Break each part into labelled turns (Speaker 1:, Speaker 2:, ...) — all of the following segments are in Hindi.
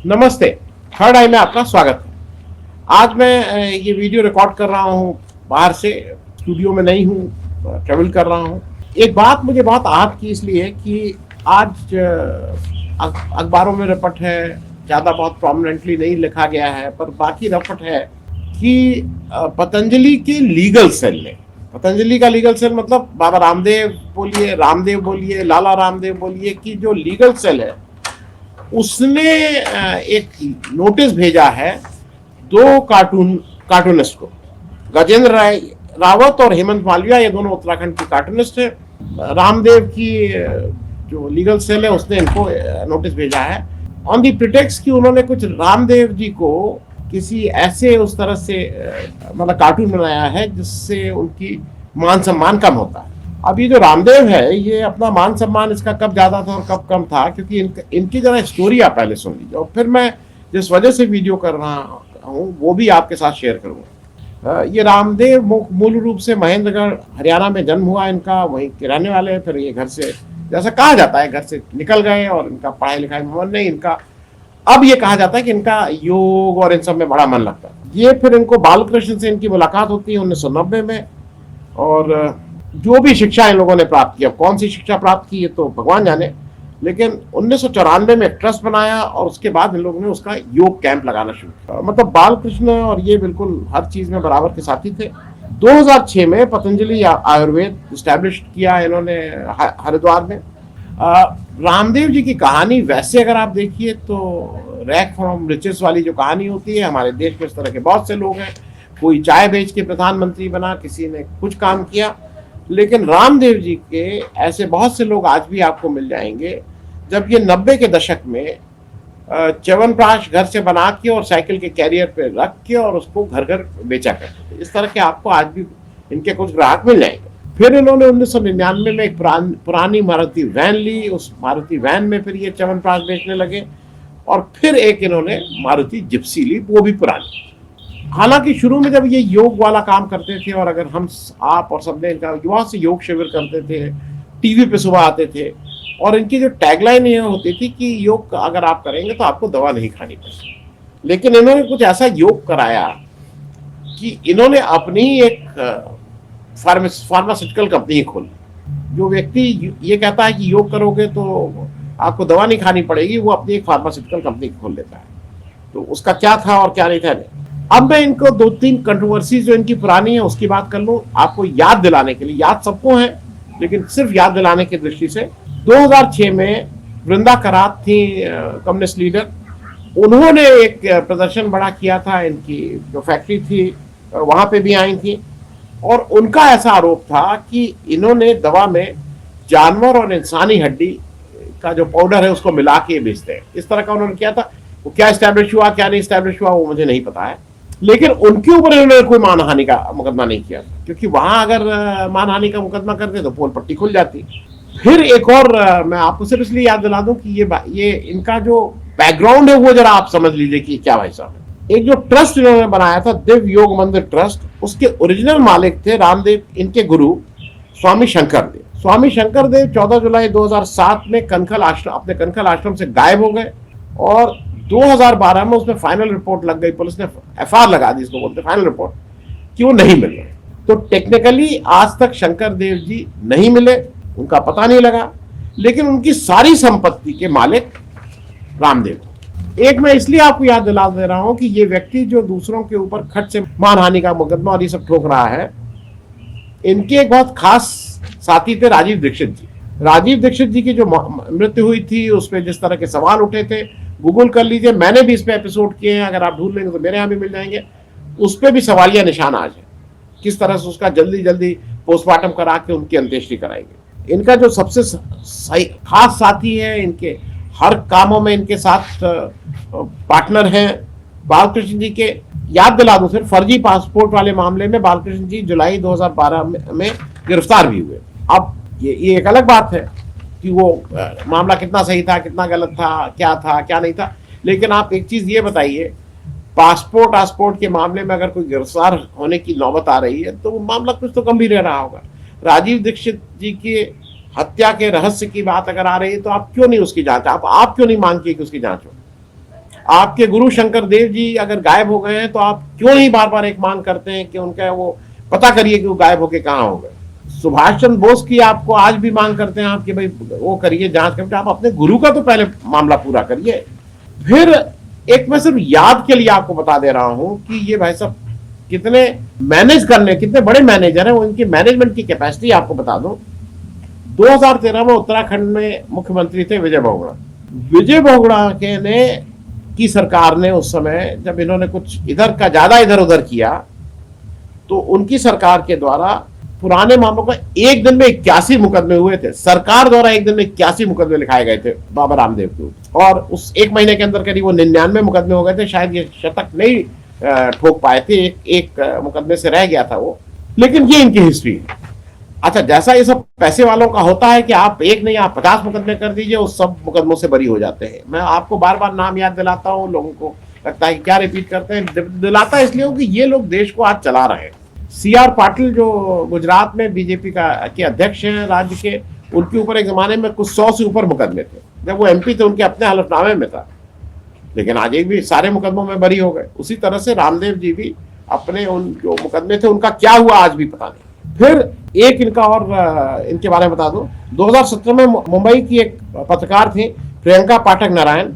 Speaker 1: नमस्ते। थर्ड आई में आपका स्वागत है। आज मैं ये वीडियो रिकॉर्ड कर रहा हूँ बाहर से, स्टूडियो में नहीं हूँ, ट्रेवल कर रहा हूँ। एक बात मुझे बहुत आहत की इसलिए कि आज अखबारों में रपट है, ज़्यादा बहुत प्रोमिनेंटली नहीं लिखा गया है, पर बाकी रपट है कि पतंजलि के लीगल सेल ने, पतंजलि का लीगल सेल मतलब बाबा रामदेव बोलिए, लाला रामदेव बोलिए, कि जो लीगल सेल है उसने एक नोटिस भेजा है दो कार्टूनिस्ट को, गजेंद्र रावत और हेमंत मालविया। ये दोनों उत्तराखंड की कार्टूनिस्ट है। रामदेव की जो लीगल सेल है उसने इनको नोटिस भेजा है ऑन दी प्रिटेक्स्ट कि उन्होंने कुछ रामदेव जी को किसी ऐसे उस तरह से मतलब कार्टून बनाया है जिससे उनकी मान सम्मान कम होता है। अब ये जो रामदेव है, ये अपना मान सम्मान इसका कब ज्यादा था और कब कम था, क्योंकि इनकी जरा स्टोरी आप पहले सुन लीजिए और फिर मैं जिस वजह से वीडियो कर रहा हूँ वो भी आपके साथ शेयर करूँगा। ये रामदेव मूल रूप से महेंद्रगढ़ हरियाणा में जन्म हुआ इनका, वहीं के रहने वाले हैं। फिर ये घर से, जैसा कहा जाता है, घर से निकल गए और इनका पढ़ाई लिखाई में मन नहीं। इनका अब ये कहा जाता है कि इनका योग और इन सब में बड़ा मन लगता है। ये फिर इनको बालकृष्ण से इनकी मुलाकात होती है 1990 में, और जो भी शिक्षा इन लोगों ने प्राप्त की, अब कौन सी शिक्षा प्राप्त की ये तो भगवान जाने, लेकिन 1994 में एक ट्रस्ट बनाया और उसके बाद इन लोगों ने उसका योग कैंप लगाना शुरू किया। मतलब बालकृष्ण और ये बिल्कुल हर चीज में बराबर के साथी थे। 2006 में पतंजलि आयुर्वेद स्टैब्लिश किया इन्होंने हरिद्वार में। रामदेव जी की कहानी वैसे अगर आप देखिए तो रैक फ्रॉम रिचेस वाली जो कहानी होती है, हमारे देश में इस तरह के बहुत से लोग हैं। कोई चाय बेच के प्रधानमंत्री बना, किसी ने कुछ काम किया, लेकिन रामदेव जी के ऐसे बहुत से लोग आज भी आपको मिल जाएंगे। जब ये 90 के दशक में च्यवनप्राश घर से बना के और साइकिल के कैरियर पे रख के और उसको घर घर बेचा करते थे, इस तरह के आपको आज भी इनके कुछ ग्राहक मिल जाएंगे। फिर इन्होंने 1999 में एक पुरानी मारुति वैन ली, उस मारुति वैन में फिर ये च्यवनप्राश बेचने लगे, और फिर एक इन्होंने मारुति जिप्सी ली, वो भी पुरानी। हालांकि शुरू में जब ये योग वाला काम करते थे, और अगर हम आप और सबने इनका युवा से योग शिविर करते थे, टीवी पे सुबह आते थे, और इनकी जो टैगलाइन ये होती थी कि योग अगर आप करेंगे तो आपको दवा नहीं खानी पड़ेगी। लेकिन इन्होंने कुछ ऐसा योग कराया कि इन्होंने अपनी एक फार्मास्यूटिकल कंपनी खोली। जो व्यक्ति ये कहता है कि योग करोगे तो आपको दवा नहीं खानी पड़ेगी, वो अपनी एक फार्मास्यूटिकल कंपनी खोल लेता है। तो उसका क्या था और क्या नहीं था नहीं। अब मैं इनको 2-3 कंट्रोवर्सी जो इनकी पुरानी है उसकी बात कर लूं, आपको याद दिलाने के लिए। याद सबको है, लेकिन सिर्फ याद दिलाने की दृष्टि से 2006 में वृंदा करात थी कम्युनिस्ट लीडर, उन्होंने एक प्रदर्शन बड़ा किया था। इनकी जो फैक्ट्री थी वहां पे भी आई थी, और उनका ऐसा आरोप था कि इन्होंने दवा में जानवर और इंसानी हड्डी का जो पाउडर है उसको मिला के बेचते हैं, इस तरह का उन्होंने किया था। वो क्या स्टैब्लिश हुआ क्या नहीं स्टैब्लिश हुआ वो मुझे नहीं पता है, लेकिन उनके ऊपर इन्होंने कोई मानहानि का मुकदमा नहीं किया, क्योंकि वहां अगर मानहानि का मुकदमा करते तो पोल पट्टी खुल जाती। फिर एक और मैं आपको सिर्फ इसलिए याद दिला दूं कि ये इनका जो बैकग्राउंड है वो जरा आप समझ लीजिए कि क्या भाई साहब। एक जो ट्रस्ट इन्होंने बनाया था, दिव्य योग मंदिर ट्रस्ट, उसके ओरिजिनल मालिक थे रामदेव, इनके गुरु स्वामी शंकर देव। स्वामी शंकर देव 14 जुलाई 2007 में अपने कनखल आश्रम से गायब हो गए, और 2012 में उसमें फाइनल रिपोर्ट लग गई, पुलिस ने एफआईआर लगा दी, इसको बोलते फाइनल रिपोर्ट, कि वो नहीं मिल रहे। तो टेक्निकली आज तक शंकर देव जी नहीं मिले, उनका पता नहीं लगा, लेकिन उनकी सारी संपत्ति के मालिक रामदेव। एक मैं इसलिए आपको याद दिला दे रहा हूं कि ये व्यक्ति जो दूसरों के ऊपर खट से मानहानि का मुकदमा और ये सब ठोक रहा है, इनके एक बहुत खास साथी थे राजीव दीक्षित जी। राजीव दीक्षित जी की जो मृत्यु हुई थी उस पर जिस तरह के सवाल उठे थे, गूगल कर लीजिए, मैंने भी इस पे एपिसोड किए हैं, अगर आप ढूंढ लेंगे तो मेरे यहाँ भी मिल जाएंगे। उस पर भी सवालिया निशान आज है, किस तरह से उसका जल्दी जल्दी पोस्टमार्टम करा के उनकी अंत्येष्टि कराएंगे। इनका जो सबसे खास साथी है, इनके हर कामों में इनके साथ पार्टनर हैं, बालकृष्ण जी के। याद दिला दूं सिर्फ, फर्जी पासपोर्ट वाले मामले में बालकृष्ण जी जुलाई 2012 में गिरफ्तार भी हुए। अब ये एक अलग बात है कि वो मामला कितना सही था, कितना गलत था क्या नहीं था, लेकिन आप एक चीज ये बताइए, पासपोर्ट के मामले में अगर कोई गिरफ्तार होने की नौबत आ रही है तो वो मामला कुछ तो गंभीर रहा होगा। राजीव दीक्षित जी की हत्या के रहस्य की बात अगर आ रही है तो आप क्यों नहीं उसकी जांच, आप क्यों नहीं मांगती कि उसकी जांच हो। आपके गुरु शंकर देव जी अगर गायब हो गए हैं तो आप क्यों नहीं बार बार एक मांग करते हैं कि उनका वो पता करिए कि वो गायब होके कहाँ हो गए। सुभाष चंद्र बोस की आपको आज भी मांग करते हैं आप कि भाई वो करिए, जांच करिए। आप अपने गुरु का तो पहले मामला पूरा करिए। फिर एक मैं सिर्फ याद के लिए आपको बता दे रहा हूं कि ये भाई साहब कितने मैनेज करने, कितने बड़े मैनेजर हैं, उनकी मैनेजमेंट की कैपेसिटी आपको बता दूं। 2013 में उत्तराखंड में मुख्यमंत्री थे विजय बहुगुणा। विजय बहुगुणा के ने की सरकार ने उस समय जब इन्होंने कुछ इधर का ज्यादा इधर उधर किया तो उनकी सरकार के द्वारा पुराने मामलों का एक दिन में 81 मुकदमे हुए थे। सरकार द्वारा एक दिन में 81 मुकदमे लिखाए गए थे बाबा रामदेव के ऊपर, और उस एक महीने के अंदर करीब वो 99 मुकदमे हो गए थे। शायद ये शतक नहीं ठोक पाए थे, एक मुकदमे से रह गया था वो। लेकिन ये इनकी हिस्ट्री है। अच्छा, जैसा ये सब पैसे वालों का होता है कि आप एक नहीं आप 50 मुकदमे कर दीजिए, उस सब मुकदमों से बरी हो जाते हैं। मैं आपको बार बार नाम याद दिलाता हूँ, लोगों को लगता है कि क्या रिपीट करते हैं। दिलाता इसलिए कि ये लोग देश को आज चला रहे हैं। CR पाटिल जो गुजरात में बीजेपी के अध्यक्ष हैं राज्य के, उनके ऊपर एक जमाने में कुछ 100 से ऊपर मुकदमे थे। जब वो MP थे उनके अपने हलफनामे में था, लेकिन आज एक भी सारे मुकदमों में बरी हो गए। उसी तरह से रामदेव जी भी अपने उन जो मुकदमे थे उनका क्या हुआ आज भी पता नहीं। फिर एक इनका और इनके बारे में बता दूं, 2017 में मुंबई की एक पत्रकार थी प्रियंका पाठक नारायण,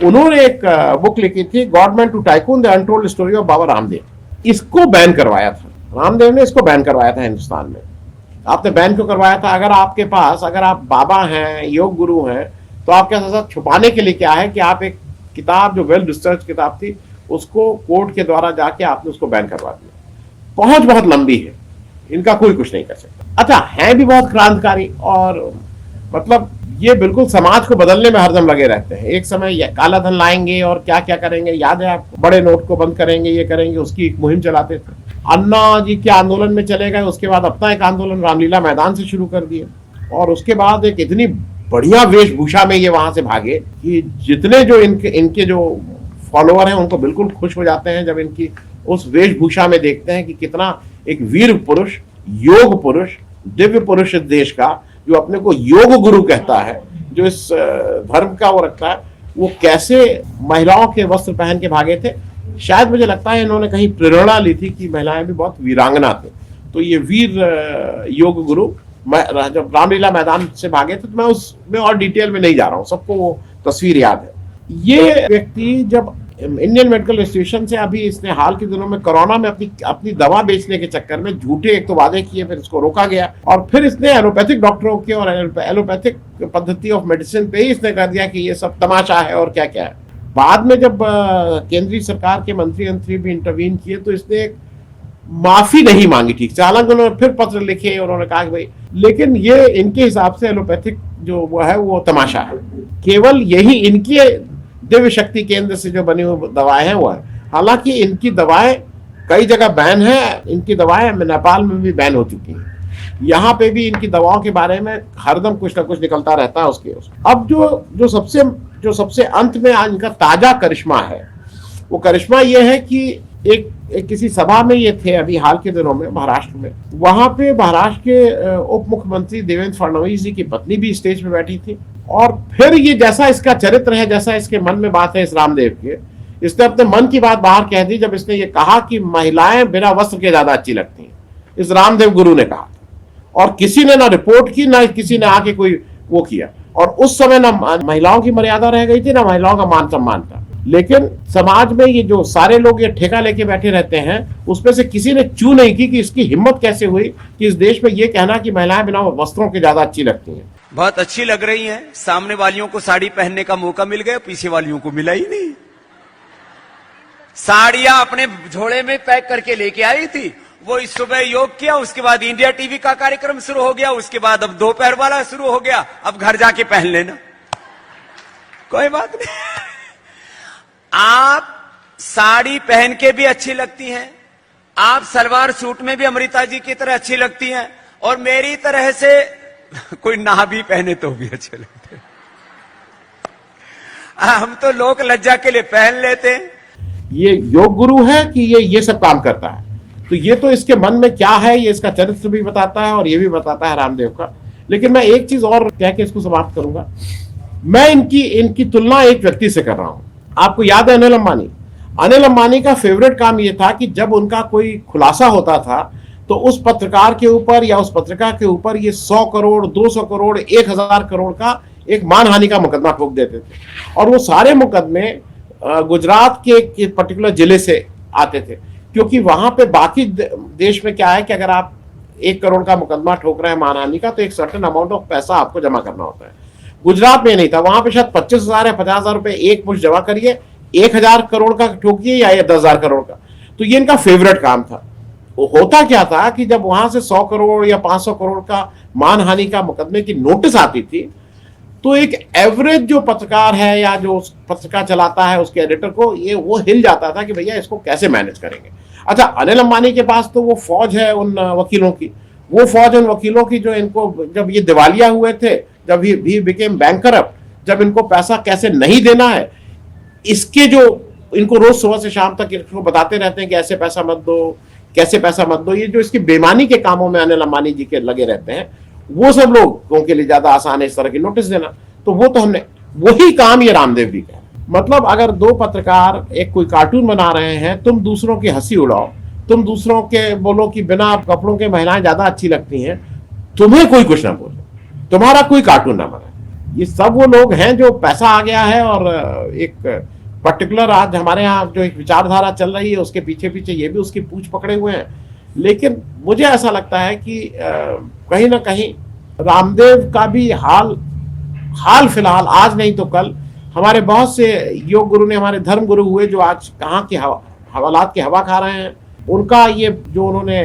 Speaker 1: उन्होंने एक बुक लिखी थी government to tycoon the untold story of Baba Ramdev. इसको बैन करवाया था रामदेव ने, इसको बैन करवाया था हिंदुस्तान में। आपने बैन क्यों करवाया था? अगर आपके पास, अगर आप बाबा हैं, योग गुरु हैं, तो आपके साथ छुपाने के लिए क्या है कि आप एक किताब जो वेल रिसर्च किताब थी उसको कोर्ट के द्वारा जाके आपने उसको बैन करवा दिया। पहुंच बहुत लंबी है, इनका कोई कुछ नहीं कर सकता। अच्छा, है भी बहुत क्रांतिकारी, और मतलब ये बिल्कुल समाज को बदलने में हरदम लगे रहते हैं। एक समय काला धन लाएंगे और क्या क्या करेंगे, याद है आपको? बड़े नोट को बंद करेंगे, ये करेंगे, उसकी एक मुहिम चलाते थे। अन्ना जी के आंदोलन में चले गए, उसके बाद अपना एक आंदोलन रामलीला मैदान से शुरू कर दिए, और उसके बाद एक इतनी बढ़िया वेशभूषा में ये वहां से भागे कि जितने जो इनके जो फॉलोअर हैं उनको बिल्कुल खुश हो जाते हैं जब इनकी उस वेशभूषा में देखते हैं कि कितना एक वीर पुरुष, योग पुरुष, दिव्य पुरुष इस देश का, जो अपने को योग गुरु कहता है, जो इस धर्म का वो रखता है, वो कैसे महिलाओं के वस्त्र पहन के भागे थे। शायद मुझे लगता है इन्होंने कहीं प्रेरणा ली थी कि महिलाएं भी बहुत वीरांगना थे। तो ये वीर योग गुरु जब रामलीला मैदान से भागे थे, तो मैं उसमें और डिटेल में नहीं जा रहा हूँ, सबको वो तस्वीर याद है। ये व्यक्ति जब इंडियन मेडिकल एसोसिएशन से, अभी इसने हाल के दिनों में कोरोना में अपनी दवा बेचने के चक्कर में झूठे एक तो वादे किए, फिर इसको रोका गया, और फिर इसने एलोपैथिक डॉक्टरों के और एलोपैथिक पद्धति ऑफ मेडिसिन पे ही इसने कह दिया कि ये सब तमाशा है और क्या क्या है। बाद में जब केंद्रीय सरकार के मंत्री भी इंटरवीन किए तो इसने एक माफी नहीं मांगी ठीक से। हालांकि उन्होंने फिर पत्र लिखे, उन्होंने कहा कि भाई, लेकिन ये इनके हिसाब से एलोपैथिक जो वो है वो तमाशा है। केवल यही इनकी दिव्य शक्ति केंद्र से जो बनी हुई दवाएं हैं वो है। हालांकि इनकी दवाएं कई जगह बैन है, इनकी दवाएं नेपाल में भी बैन हो चुकी हैं। यहाँ पे भी इनकी दवाओं के बारे में हरदम कुछ ना कुछ निकलता रहता है उसके। अब जो सबसे अंत में आज इनका ताजा करिश्मा है, वो करिश्मा ये है कि एक किसी सभा में ये थे अभी हाल के दिनों में महाराष्ट्र में। वहां पे महाराष्ट्र के उप मुख्यमंत्री देवेंद्र फडणवीस जी की पत्नी भी स्टेज पे बैठी थी, और फिर ये जैसा इसका चरित्र है, जैसा इसके मन में बात है इस रामदेव के, इसने अपने मन की बात बाहर कह दी जब इसने ये कहा कि महिलाएं बिना वस्त्र के ज्यादा अच्छी लगती हैं। इस रामदेव गुरु ने कहा, और किसी ने ना रिपोर्ट की, ना किसी ने आके कोई वो किया। और उस समय ना महिलाओं की मर्यादा रह गई थी, ना महिलाओं का मान सम्मान था। लेकिन समाज में ये जो सारे लोग ये ठेका लेके बैठे रहते हैं, उसमें से किसी ने चू नहीं की कि इसकी हिम्मत कैसे हुई कि इस देश में ये कहना कि महिलाएं बिना वस्त्रों के ज्यादा अच्छी लगती हैं।
Speaker 2: बहुत अच्छी लग रही हैं। सामने वालियों को साड़ी पहनने का मौका मिल गया, पीछे वालियों को मिला ही नहीं। साड़ियां अपने झोले में पैक करके लेके आई थी। वो इस सुबह योग किया, उसके बाद इंडिया टीवी का कार्यक्रम शुरू हो गया, उसके बाद अब दोपहर वाला शुरू हो गया। अब घर जाके पहन लेना, कोई बात नहीं। आप साड़ी पहन के भी अच्छी लगती हैं, आप सलवार सूट में भी अमृता जी की तरह अच्छी लगती हैं, और मेरी तरह से कोई ना भी पहने तो भी अच्छे लगते हैं। हम तो लोक लज्जा के लिए पहन लेते हैं।
Speaker 1: ये योग गुरु है कि ये सब काम करता है, तो ये तो इसके मन में क्या है ये इसका चरित्र भी बताता है, और ये भी बताता है रामदेव का। लेकिन मैं एक चीज और कह के इसको समाप्त करूंगा। मैं इनकी तुलना एक व्यक्ति से कर रहा हूं। आपको याद है अनिल अंबानी का फेवरेट काम यह था कि जब उनका कोई खुलासा होता था तो उस पत्रकार के ऊपर या उस पत्रिका के ऊपर ये 100 करोड़ 200 करोड़ 1000 करोड़ का एक मानहानि का मुकदमा ठोक देते थे। और वो सारे मुकदमे गुजरात के पर्टिकुलर जिले से आते थे, क्योंकि वहां पे बाकी देश में क्या है कि अगर आप 1 करोड़ का मुकदमा ठोक रहे हैं मानहानि का तो एक सर्टेन अमाउंट ऑफ पैसा आपको जमा करना होता है। गुजरात में नहीं था, वहां पे शायद 25,000 या 50,000 रुपए एक मुश्त जमा करिए, 1,000 करोड़ का ठोकिए या 10,000 करोड़ का। तो ये इनका फेवरेट काम था। वो होता क्या था कि जब वहां से 100 करोड़ या 500 करोड़ का मानहानि का मुकदमे की नोटिस आती थी तो एक एवरेज जो पत्रकार है या जो पत्रिका चलाता है उसके एडिटर को वो हिल जाता था कि भैया इसको कैसे मैनेज करेंगे। अच्छा, अनिल अंबानी के पास तो वो फौज है उन वकीलों की, वो फौज उन वकीलों की जो इनको जब ये दिवालिया हुए थे, जब ही बिकेम बैंकरप्ट, जब इनको पैसा कैसे नहीं देना है इसके जो इनको रोज सुबह से शाम तक इनको बताते रहते हैं कि ऐसे पैसा मत दो, कैसे पैसा मत दो। ये जो इसकी बेईमानी के कामों में अनिल अंबानी जी के लगे रहते हैं वो सब लोगों के लिए ज्यादा आसान है इस तरह की नोटिस देना। तो वो तो हमने वही काम ये रामदेव भी का। मतलब अगर दो पत्रकार एक कोई कार्टून बना रहे हैं, तुम दूसरों की हंसी उड़ाओ, तुम दूसरों के बोलो कि बिना कपड़ों के महिलाएं ज्यादा अच्छी लगती हैं, तुम्हें कोई कुछ ना बोले, तुम्हारा कोई कार्टून ना बनाए। ये सब वो लोग हैं जो पैसा आ गया है और एक पर्टिकुलर आज हमारे यहाँ जो एक विचारधारा चल रही है उसके पीछे पीछे ये भी उसकी पूंछ पकड़े हुए हैं। लेकिन मुझे ऐसा लगता है कि कहीं ना कहीं रामदेव का भी हाल फिलहाल, आज नहीं तो कल, हमारे बहुत से योग गुरु ने, हमारे धर्म गुरु हुए जो आज कहाँ के हवालात की हवा खा रहे हैं, उनका ये जो उन्होंने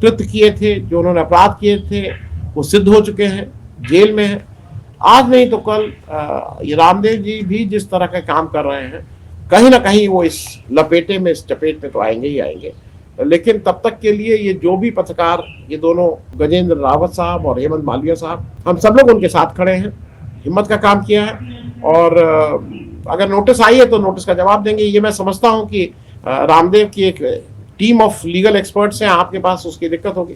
Speaker 1: कृत्य किए थे, जो उन्होंने अपराध किए थे, वो सिद्ध हो चुके हैं, जेल में हैं। आज नहीं तो कल ये रामदेव जी भी जिस तरह का काम कर रहे हैं, कहीं ना कहीं वो इस लपेटे में, इस चपेट में तो आएंगे ही आएंगे। लेकिन तब तक के लिए ये जो भी पत्रकार, ये दोनों गजेंद्र रावत साहब और हेमंत मालवीय साहब, हम सब लोग उनके साथ खड़े हैं, हिम्मत का काम किया है। और अगर नोटिस आई है तो नोटिस का जवाब देंगे। ये मैं समझता हूं कि रामदेव की एक टीम ऑफ लीगल एक्सपर्ट्स हैं, आपके पास उसकी दिक्कत होगी,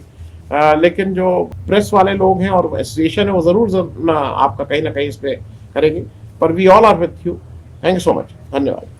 Speaker 1: लेकिन जो प्रेस वाले लोग हैं और एसोसिएशन है वो जरूर आपका कहीं ना कहीं इस पे करेंगे। पर we all are with you. Thank you so much, धन्यवाद।